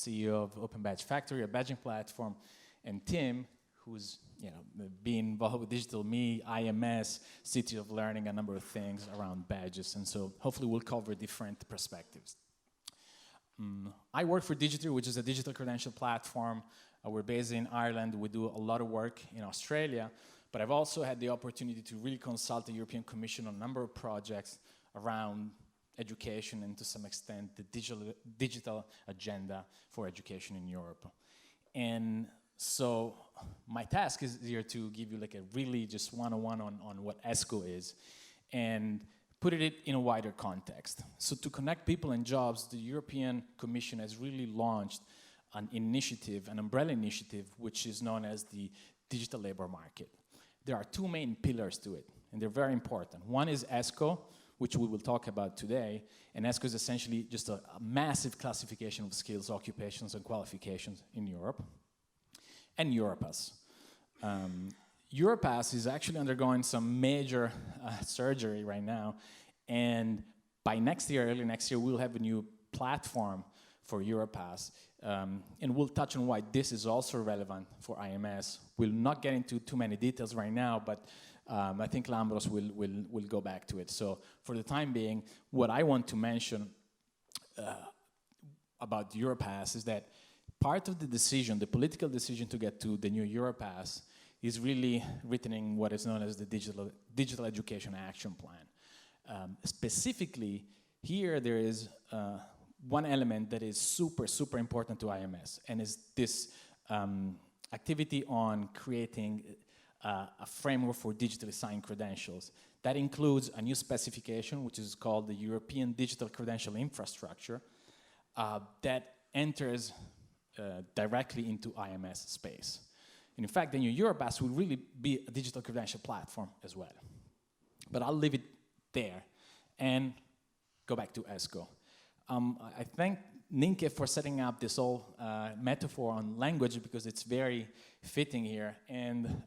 CEO of Open Badge Factory, a badging platform, and Tim, who's been involved with Digital Me, IMS, City of Learning, a number of things around badges. And so hopefully we'll cover different perspectives. I work for Digital, which is a digital credential platform. We're based in Ireland. We do a lot of work in Australia. But I've also had the opportunity to really consult the European Commission on a number of projects around education and to some extent the digital agenda for education in Europe. And so my task is here to give you like a really just one-on-one on what ESCO is and put it in a wider context. So to connect people and jobs, the European Commission has really launched an initiative, an umbrella initiative, which is known as the digital labor market. There are two main pillars to it, and they're very important. One is ESCO, which we will talk about today, and ESCO is essentially just a massive classification of skills, occupations, and qualifications in Europe, and Europass. Europass is actually undergoing some major surgery right now, and by next year, early next year, we'll have a new platform for Europass, and we'll touch on why this is also relevant for IMS. We'll not get into too many details right now, but I think Lambros will go back to it. So for the time being, what I want to mention about Europass is that part of the decision, the political decision to get to the new Europass, is really written in what is known as the Digital Education Action Plan. Specifically, here there is one element that is super, super important to IMS, and is this activity on creating a framework for digitally signed credentials. That includes a new specification, which is called the European Digital Credential Infrastructure, that enters directly into IMS space. And in fact, the new Europass will really be a digital credential platform as well. But I'll leave it there and go back to ESCO. I thank Ninke for setting up this whole metaphor on language because it's very fitting here, and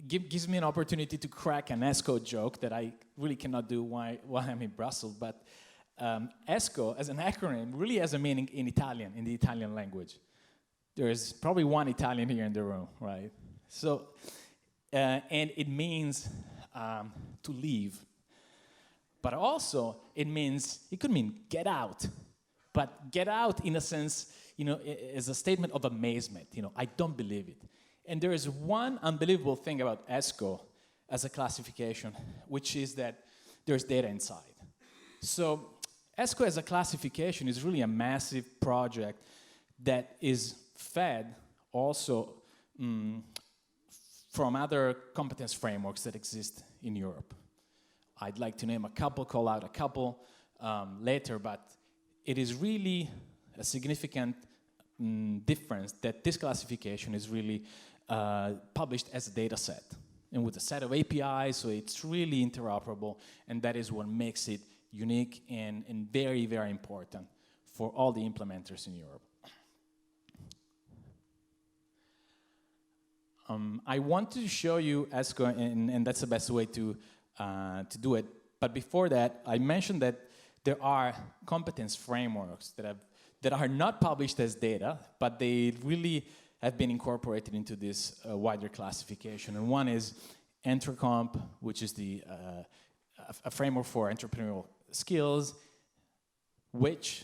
gives me an opportunity to crack an ESCO joke that I really cannot do while I'm in Brussels. But ESCO, as an acronym, really has a meaning in Italian, in the Italian language. There is probably one Italian here in the room, right? So, and it means to leave. But also, it could mean get out. But get out in a sense, as a statement of amazement. I don't believe it. And there is one unbelievable thing about ESCO as a classification, which is that there's data inside. So ESCO as a classification is really a massive project that is fed also from other competence frameworks that exist in Europe. I'd like to name a couple, call out a couple later, but it is really a significant difference that this classification is really published as a data set and with a set of APIs, so it's really interoperable, and that is what makes it unique and very, very important for all the implementers in Europe. I want to show you ESCO, and that's the best way to do it. But before that, I mentioned that there are competence frameworks that are not published as data, but they really have been incorporated into this wider classification. And one is Entrecomp, which is a framework for entrepreneurial skills, which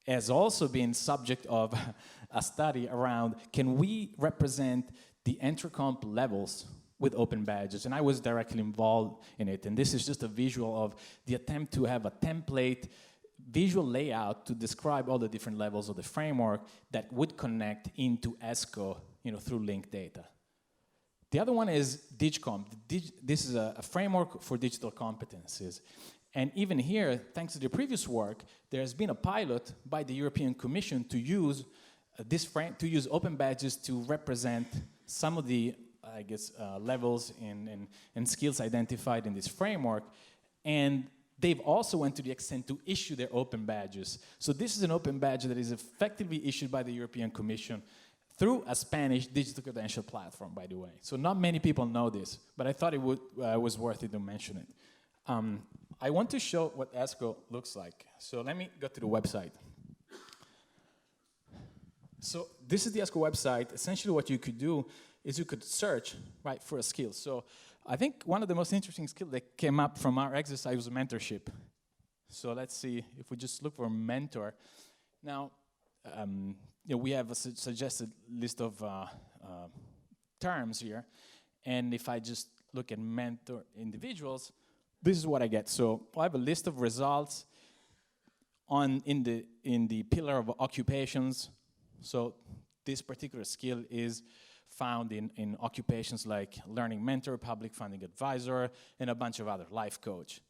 has also been subject of a study around, can we represent the Entrecomp levels with open badges? And I was directly involved in it. And this is just a visual of the attempt to have a template visual layout to describe all the different levels of the framework that would connect into ESCO, through linked data. The other one is Digicomp. This is a framework for digital competencies. And even here, thanks to the previous work, there has been a pilot by the European Commission to use open badges to represent some of the, levels and skills identified in this framework. And they've also went to the extent to issue their open badges. So this is an open badge that is effectively issued by the European Commission through a Spanish digital credential platform, by the way. So not many people know this, but I thought it was worth it to mention it. I want to show what ESCO looks like. So let me go to the website. So this is the Asco website. Essentially what you could do is you could search, right, for a skill. So I think one of the most interesting skills that came up from our exercise was mentorship. So let's see if we just look for mentor. Now, we have a suggested list of terms here. And if I just look at mentor individuals, this is what I get. So I have a list of results in the pillar of occupations. So this particular skill is found in occupations like learning mentor, public funding advisor, and a bunch of other, life coach.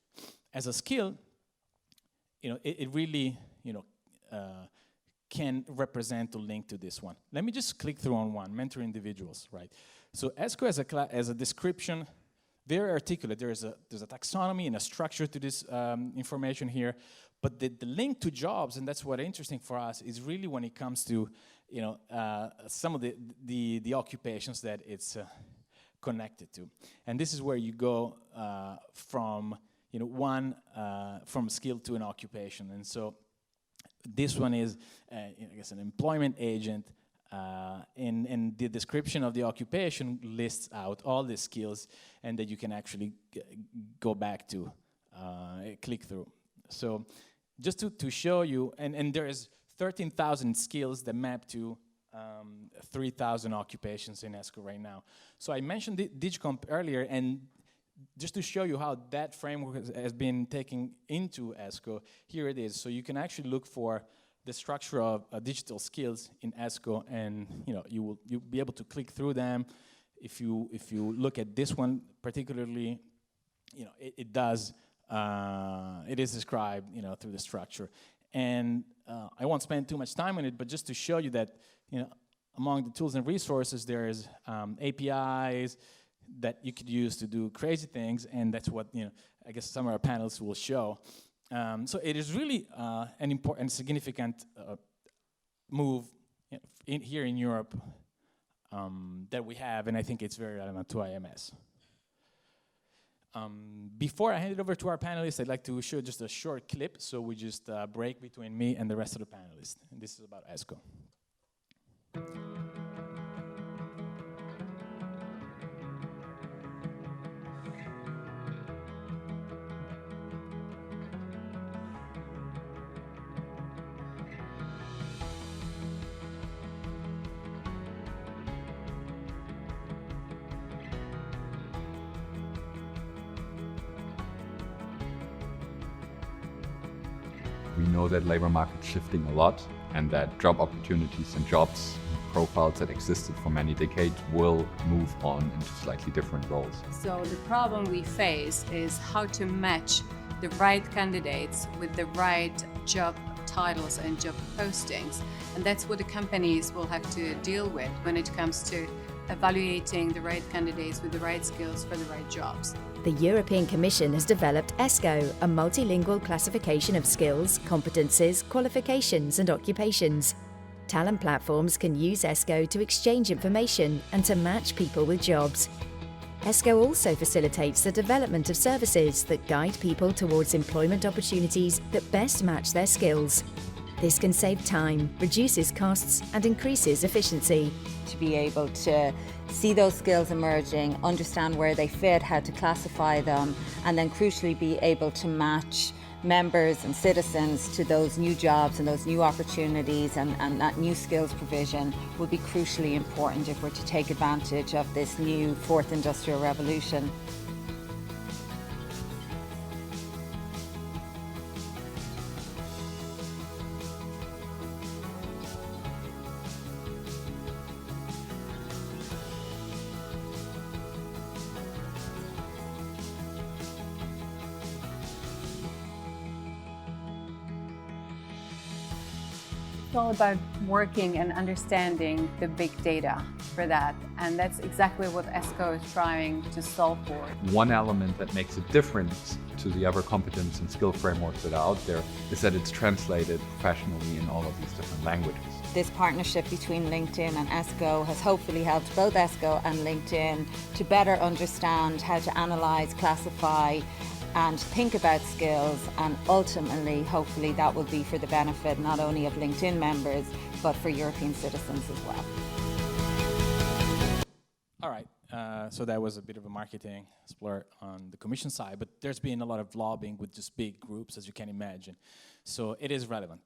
As a skill, it really, can represent or link to this one. Let me just click through on one, mentor individuals, right? So Asco as a description, very articulate. There's a taxonomy and a structure to this information here, but the link to jobs, and that's what's interesting for us, is really when it comes to some of the occupations that it's connected to, and this is where you go from from skill to an occupation, and so this one is I guess an employment agent. And the description of the occupation lists out all the skills and that you can actually go back to, click through. So just to show you, and there is 13,000 skills that map to 3,000 occupations in Asco right now. So I mentioned Digicomp earlier, and just to show you how that framework has been taken into Asco, here it is. So you can actually look for the structure of digital skills in Asco, and you'll be able to click through them. If you look at this one particularly, it is described through the structure, and I won't spend too much time on it, but just to show you that among the tools and resources there is APIs that you could use to do crazy things, and that's what I guess some of our panels will show. So it is really an important, significant move here in Europe that we have, and I think it's very relevant to IMS. Before I hand it over to our panelists, I'd like to show just a short clip, so we just break between me and the rest of the panelists. And this is about Asco. We know that labor market's shifting a lot, and that job opportunities and jobs profiles that existed for many decades will move on into slightly different roles. So the problem we face is how to match the right candidates with the right job titles and job postings. And that's what the companies will have to deal with when it comes to evaluating the right candidates with the right skills for the right jobs. The European Commission has developed ESCO, a multilingual classification of skills, competencies, qualifications and occupations. Talent platforms can use ESCO to exchange information and to match people with jobs. ESCO also facilitates the development of services that guide people towards employment opportunities that best match their skills. This can save time, reduces costs and increases efficiency. To be able to see those skills emerging, understand where they fit, how to classify them, and then crucially be able to match members and citizens to those new jobs and those new opportunities, and that new skills provision will be crucially important if we're to take advantage of this new fourth industrial revolution. It's all about working and understanding the big data for that, and that's exactly what ESCO is trying to solve for. One element that makes it different to the other competence and skill frameworks that are out there is that it's translated professionally in all of these different languages. This partnership between LinkedIn and ESCO has hopefully helped both ESCO and LinkedIn to better understand how to analyse, classify and think about skills, and ultimately, hopefully, that will be for the benefit not only of LinkedIn members, but for European citizens as well. All right, so that was a bit of a marketing splurt on the Commission side, but there's been a lot of lobbying with just big groups, as you can imagine. So it is relevant.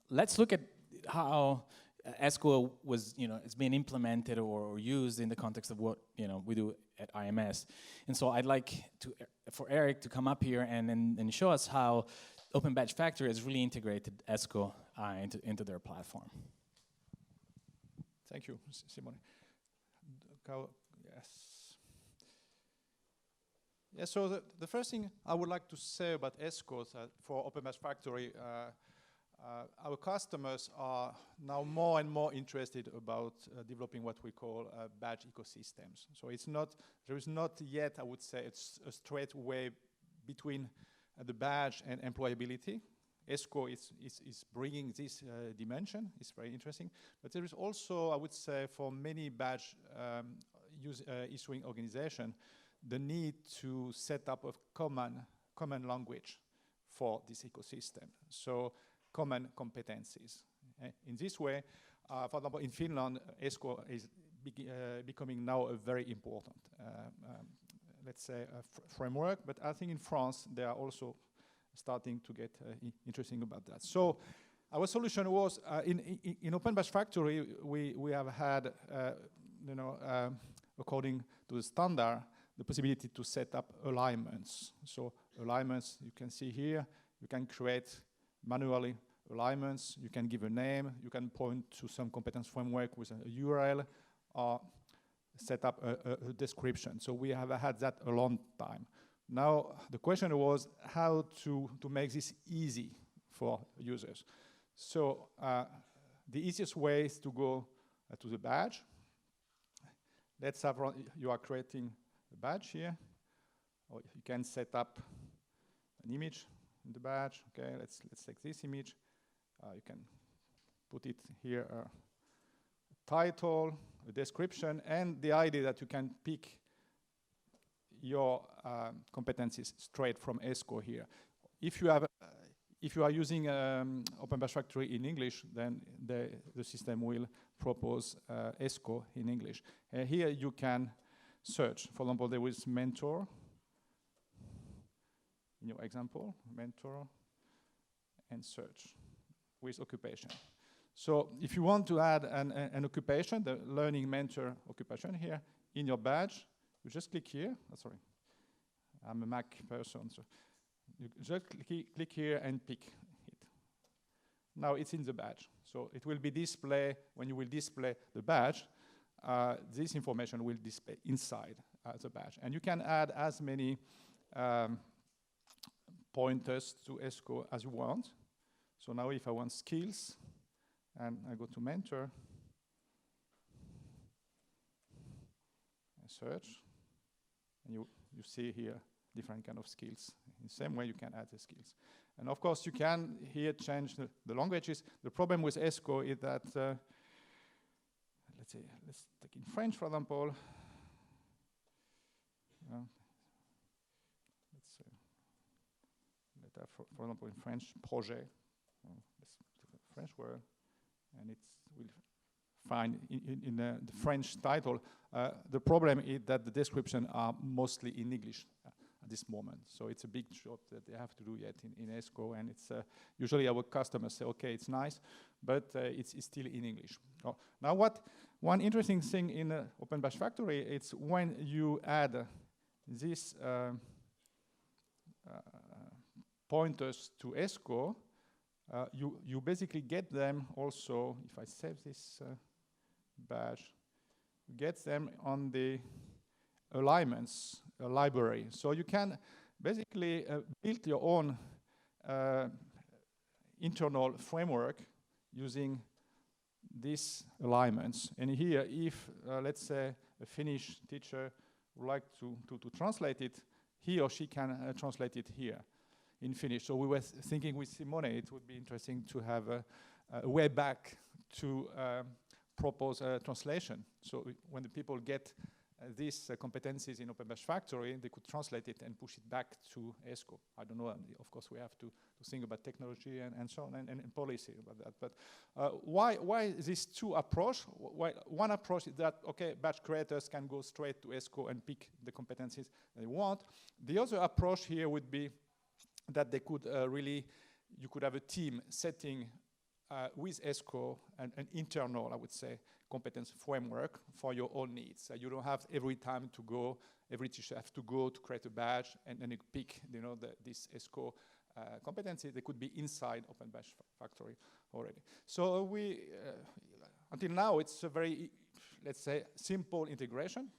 Let's look at how ESCO was, it's being implemented or used in the context of what, we do at IMS. And so I'd like for Eric to come up here and show us how Open Badge Factory has really integrated ESCO into their platform. Thank you, Simone. Yes. Yeah, so the first thing I would like to say about ESCO for Open Badge Factory, our customers are now more and more interested about developing what we call badge ecosystems. So there is not yet, I would say, it's a straight way between the badge and employability. ESCO is bringing this dimension. It's very interesting. But there is also, I would say, for many badge issuing organizations, the need to set up a common language for this ecosystem. So common competencies. In this way, for example, in Finland, ESCO is becoming now a very important, let's say, framework. But I think in France, they are also starting to get interesting about that. So our solution was, in Open Badge Factory, we have had, according to the standard, the possibility to set up alignments. So alignments, you can see here, you can create manually alignments, you can give a name, you can point to some competence framework with a URL, or set up a description. So we have had that a long time. Now, the question was how to make this easy for users. So the easiest way is to go to the badge. Let's have, you are creating a badge here, or you can set up an image in the badge. Okay, let's take this image. You can put it here, a title, a description, and the idea that you can pick your competencies straight from ESCO here. If you are using Open Badge Factory in English, then the system will propose ESCO in English. Here you can search. For example, there is mentor. In your example, mentor and search with occupation. So if you want to add an occupation, the learning mentor occupation here in your badge, you just click here. Oh, sorry, I'm a Mac person, so you just click here and pick it. Now it's in the badge. So it will be displayed, when you will display the badge, this information will display inside the badge. And you can add as many pointers to ESCO as you want. So now if I want skills, and I go to mentor, I search, and you see here different kind of skills. In the same way you can add the skills. And of course you can here change the languages. The problem with ESCO is that, let's take in French for example. Let's say, for example in French, projet. Let's take a French word, and it will find in the French title. The problem is that the descriptions are mostly in English at this moment. So it's a big job that they have to do yet in ESCO, and it's usually our customers say, okay, it's nice, but it's still in English. Oh. Now, one interesting thing in Open Badge Factory, it's when you add these pointers to ESCO, you basically get them also, if I save this badge, you get them on the alignments library. So you can basically build your own internal framework using these alignments. And here, if, let's say, a Finnish teacher would like to translate it, he or she can translate it here in Finnish. So we were thinking with Simone, it would be interesting to have a way back to propose a translation. So when the people get these competencies in Open Badge Factory, they could translate it and push it back to ESCO. I don't know, of course we have to think about technology and so on and policy about that. But why these two approaches? One approach is that, okay, badge creators can go straight to ESCO and pick the competencies they want. The other approach here would be that they could you could have a team setting with ESCO an internal, I would say, competence framework for your own needs. You don't have every time to go, every teacher have to go to create a badge and then you pick, this ESCO competency. They could be inside Open Badge Factory already. So we, until now, it's a very, let's say, simple integration.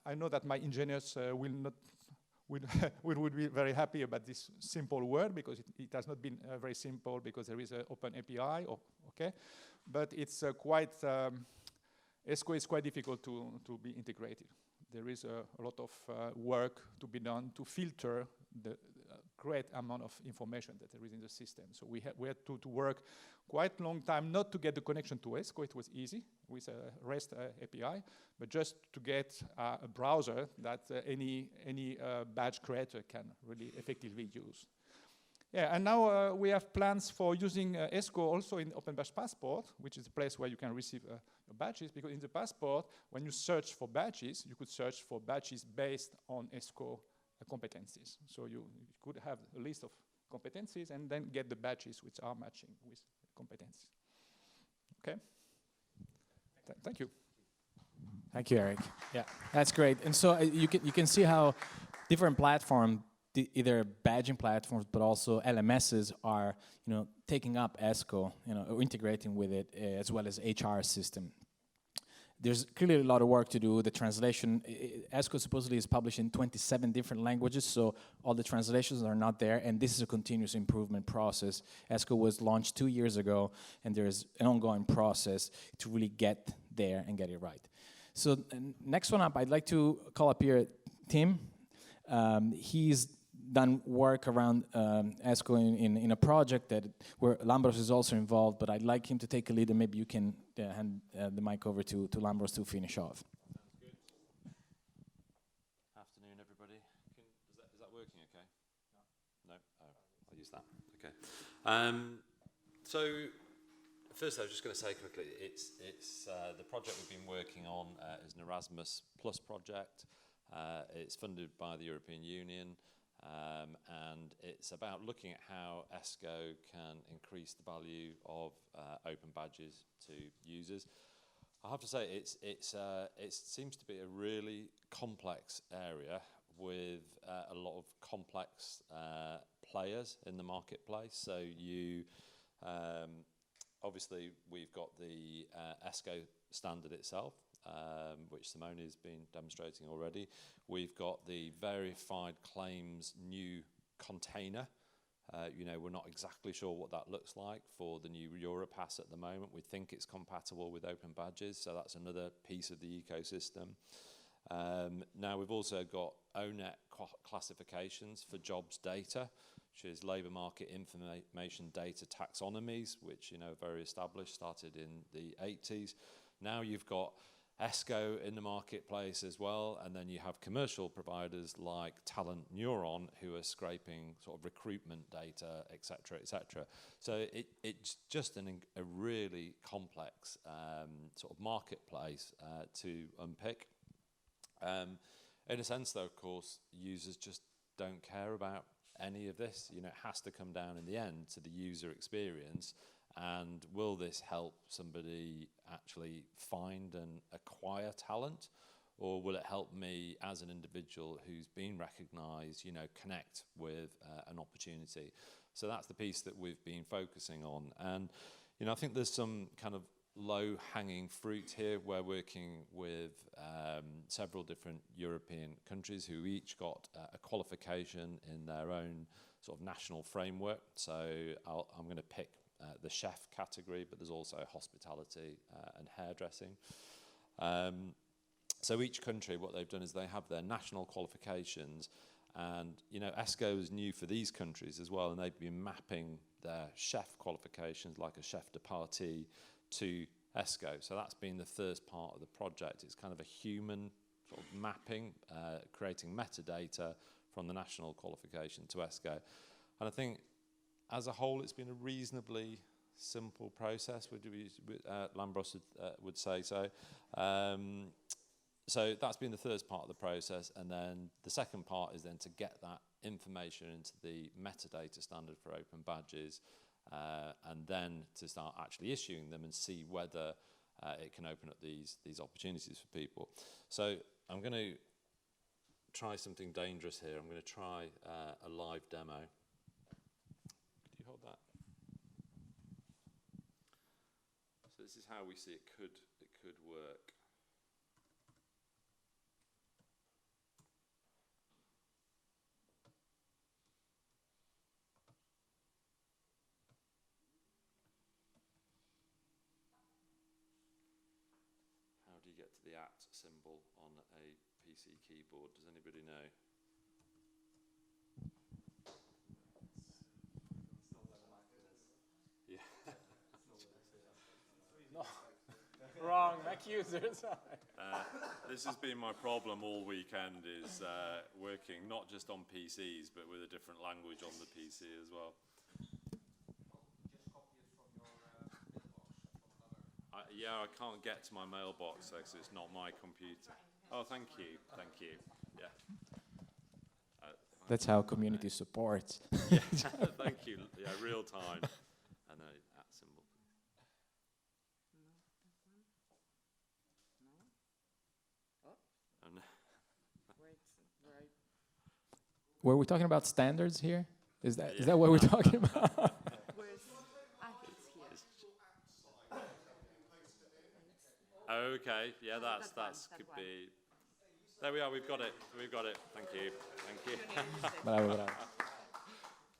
I know that my engineers would be very happy about this simple word, because it has not been very simple, because there is an open API, okay? But it's quite, ESCO is quite difficult to be integrated. There is a lot of work to be done to filter the great amount of information that there is in the system. So we had to work quite a long time not to get the connection to ESCO. It was easy with a REST API, but just to get a browser that any badge creator can really effectively use. Yeah, and now we have plans for using ESCO also in Open Badge Passport, which is a place where you can receive badges, because in the passport, when you search for badges, you could search for badges based on ESCO competencies. So you could have a list of competencies and then get the badges which are matching with competencies. Okay? Thank you. Thank you, Eric. Yeah, that's great. And so you can see how different platforms, either badging platforms, but also LMSs are, taking up ESCO, or integrating with it, as well as HR system. There's clearly a lot of work to do. The translation, ESCO supposedly is published in 27 different languages, so all the translations are not there, and this is a continuous improvement process. ESCO was launched 2 years ago, and there's an ongoing process to really get there and get it right. So next one up, I'd like to call up here Tim. He's done work around ESCO in a project where Lambros is also involved, but I'd like him to take a lead, and maybe you can hand the mic over to Lambros to finish off. Sounds good. Afternoon, everybody. Is that working okay? No? Oh, I'll use that. Okay. So first, I was just going to say quickly, it's the project we've been working on is an Erasmus Plus project. It's funded by the European Union. And it's about looking at how ESCO can increase the value of open badges to users. I have to say, it seems to be a really complex area with a lot of complex players in the marketplace. So obviously we've got the ESCO standard itself, which Simone has been demonstrating already. We've got the verified claims new container. We're not exactly sure what that looks like for the new Europass at the moment. We think it's compatible with open badges, so that's another piece of the ecosystem. Now we've also got ONET classifications for jobs data, which is labour market information data taxonomies, which are very established, started in the 80s. Now you've got ESCO in the marketplace as well, and then you have commercial providers like Talent Neuron who are scraping sort of recruitment data, etc., etc. So it's just a really complex sort of marketplace to unpick. In a sense, though, of course, users just don't care about any of this. It has to come down in the end to the user experience. And will this help somebody actually find and acquire talent? Or will it help me as an individual who's been recognised, connect with an opportunity? So that's the piece that we've been focusing on. And, I think there's some kind of low-hanging fruit here. We're working with several different European countries who each got a qualification in their own sort of national framework. So I'm going to pick the chef category, but there's also hospitality and hairdressing. So each country, what they've done is they have their national qualifications, and ESCO is new for these countries as well, and they've been mapping their chef qualifications like a chef de partie to ESCO. So that's been the first part of the project. It's kind of a human sort of mapping, creating metadata from the national qualification to ESCO. And I think as a whole, it's been a reasonably simple process, Lambros would say so. So that's been the first part of the process, and then the second part is then to get that information into the metadata standard for open badges, and then to start actually issuing them and see whether it can open up these opportunities for people. So I'm going to try something dangerous here. I'm going to try a live demo. Could you hold that? So this is how we see it could work. How do you get to the @ symbol on a PC keyboard? Does anybody know? Yeah. No. Wrong, Mac users. This has been my problem all weekend, is working not just on PCs, but with a different language on the PC as well. Yeah, I can't get to my mailbox because it's not my computer. Oh, thank you. Yeah. That's how community supports. Yeah, thank you. Yeah, real time. And a @ symbol. And Were we talking about standards here? Is that what we're talking about? Okay, yeah, that's could be. There we are. We've got it. Thank you. Bravo.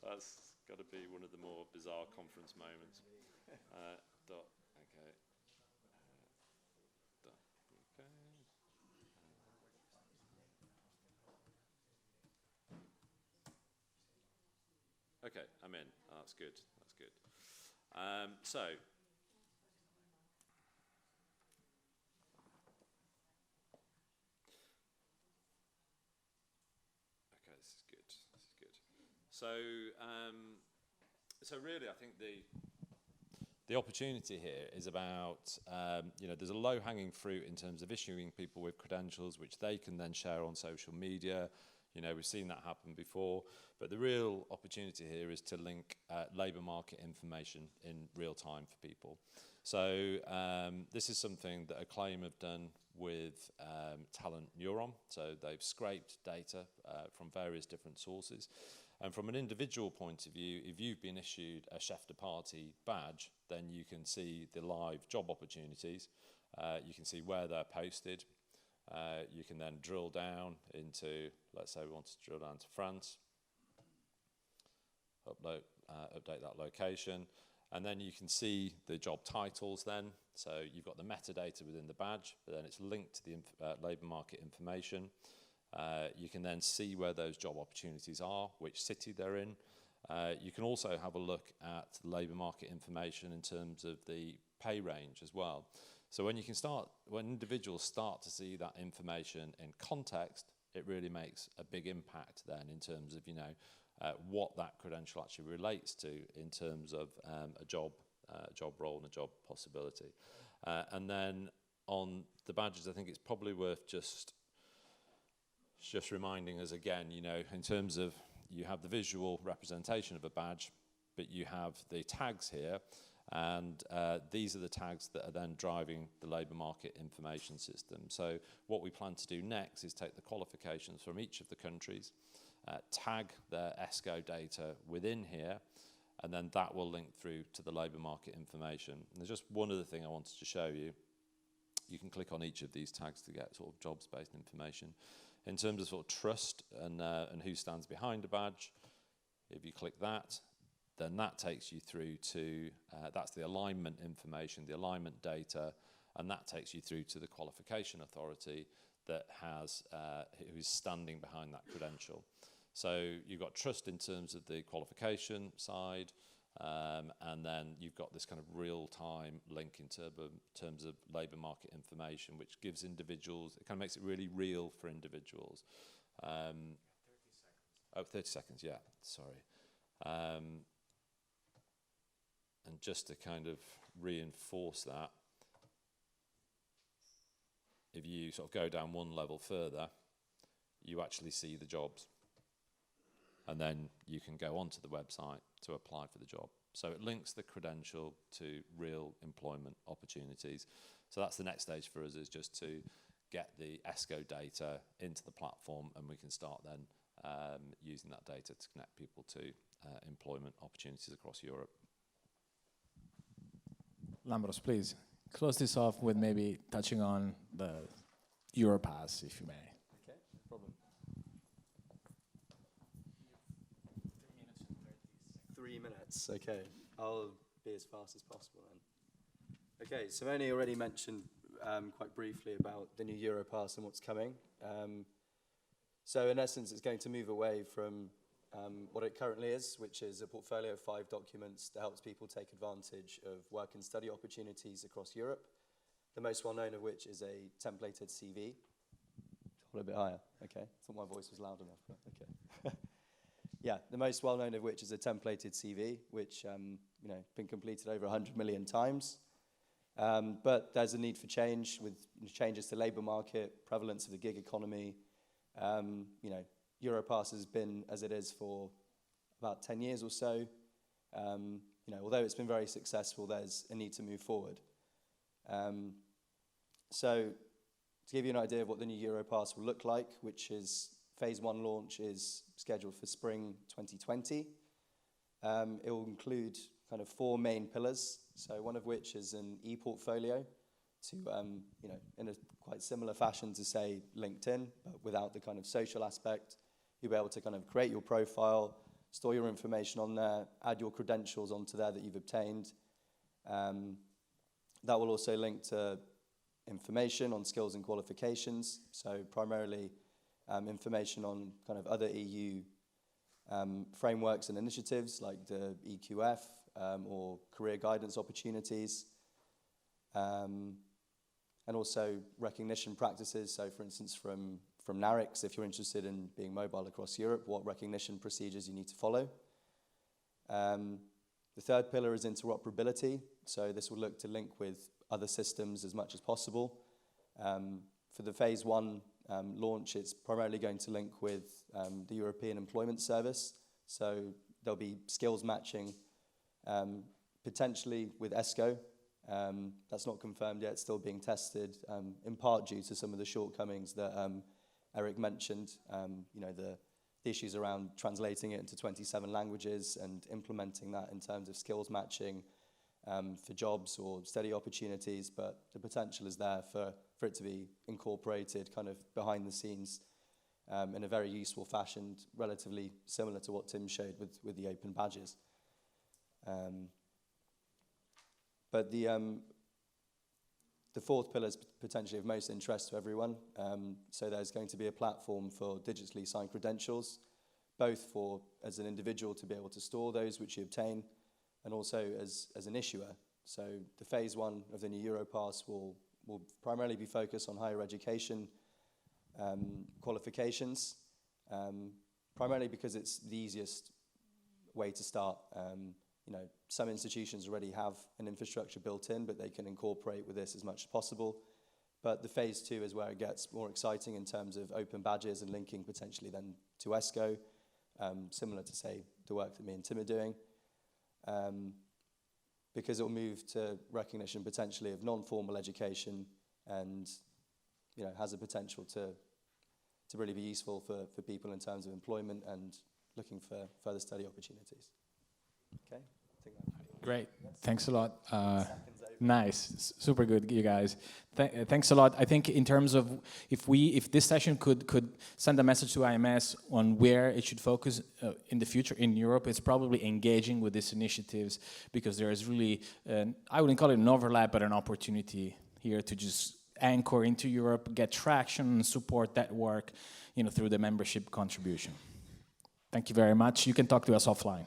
That's got to be one of the more bizarre conference moments. Okay. Okay, I'm in. Oh, that's good. So. This is good. So really, I think the opportunity here is about, there's a low-hanging fruit in terms of issuing people with credentials, which they can then share on social media. We've seen that happen before. But the real opportunity here is to link labour market information in real time for people. So this is something that Acclaim have done with Talent Neuron. So they've scraped data from various different sources. And from an individual point of view, if you've been issued a chef de partie badge, then you can see the live job opportunities. You can see where they're posted. You can then drill down into, let's say we want to drill down to France, update that location. And then you can see the job titles then. So you've got the metadata within the badge, but then it's linked to the labour market information. You can then see where those job opportunities are, which city they're in. You can also have a look at labour market information in terms of the pay range as well. So when individuals start to see that information in context, it really makes a big impact then in terms of, what that credential actually relates to in terms of a job role and a job possibility. And then on the badges, I think it's probably worth just reminding us again, in terms of you have the visual representation of a badge, but you have the tags here, and these are the tags that are then driving the labour market information system. So what we plan to do next is take the qualifications from each of the countries, tag their ESCO data within here, and then that will link through to the labour market information. And there's just one other thing I wanted to show you. You can click on each of these tags to get sort of jobs-based information. In terms of sort of trust and who stands behind a badge, if you click that, then that takes you through to, that's the alignment information, the alignment data, and that takes you through to the qualification authority that has, who's standing behind that credential. So you've got trust in terms of the qualification side, And then you've got this kind of real-time link in terms of labour market information, which gives individuals, it kind of makes it really real for individuals. 30 seconds. Oh, 30 seconds, yeah, sorry. And just to kind of reinforce that, if you sort of go down one level further, you actually see the jobs. And then you can go onto the website to apply for the job. So it links the credential to real employment opportunities. So that's the next stage for us, is just to get the ESCO data into the platform, and we can start then using that data to connect people to employment opportunities across Europe. Lambros, please close this off with maybe touching on the Europass, if you may. Okay, no problem. 3 minutes, okay. I'll be as fast as possible then. Okay, so Moni already mentioned quite briefly about the new Europass and what's coming. So in essence, it's going to move away from what it currently is, which is a portfolio of 5 documents that helps people take advantage of work and study opportunities across Europe. The most well-known of which is a templated CV. A little bit higher, okay. I thought my voice was loud enough, but okay. Yeah, the most well-known of which is a templated CV, which been completed over 100 million times. But there's a need for change with changes to labour market, prevalence of the gig economy. Europass has been as it is for about 10 years or so. Although it's been very successful, there's a need to move forward. So to give you an idea of what the new Europass will look like, which is phase 1 launch is scheduled for spring 2020. It will include kind of 4 main pillars. So one of which is an e-portfolio to, in a quite similar fashion to, say, LinkedIn, but without the kind of social aspect. You'll be able to kind of create your profile, store your information on there, add your credentials onto there that you've obtained. That will also link to information on skills and qualifications. So primarily information on kind of other EU frameworks and initiatives like the EQF or career guidance opportunities. And also recognition practices. So for instance, from NARICS, if you're interested in being mobile across Europe, what recognition procedures you need to follow. The third pillar is interoperability. So this will look to link with other systems as much as possible. For the phase 1 launch, it's primarily going to link with the European Employment Service. So there'll be skills matching, potentially with ESCO. That's not confirmed yet, still being tested, in part due to some of the shortcomings that Eric mentioned, the issues around translating it into 27 languages and implementing that in terms of skills matching for jobs or study opportunities, but the potential is there for it to be incorporated kind of behind the scenes in a very useful fashion, relatively similar to what Tim showed with the open badges. But the fourth pillar is potentially of most interest to everyone. So there's going to be a platform for digitally signed credentials, both for as an individual to be able to store those which you obtain, and also as an issuer. So the phase 1 of the new Europass will primarily be focused on higher education qualifications, primarily because it's the easiest way to start. Some institutions already have an infrastructure built in, but they can incorporate with this as much as possible. But the phase 2 is where it gets more exciting in terms of open badges and linking potentially then to ESCO, similar to, say, the work that me and Tim are doing, because it will move to recognition potentially of non-formal education and has a potential to really be useful for people in terms of employment and looking for further study opportunities. Okay. Great, thanks a lot. Nice, super good, you guys. Thanks a lot. I think in terms of if this session could send a message to IMS on where it should focus in the future in Europe, it's probably engaging with these initiatives, because there is really, I wouldn't call it an overlap, but an opportunity here to just anchor into Europe, get traction, and support that work, through the membership contribution. Thank you very much. You can talk to us offline.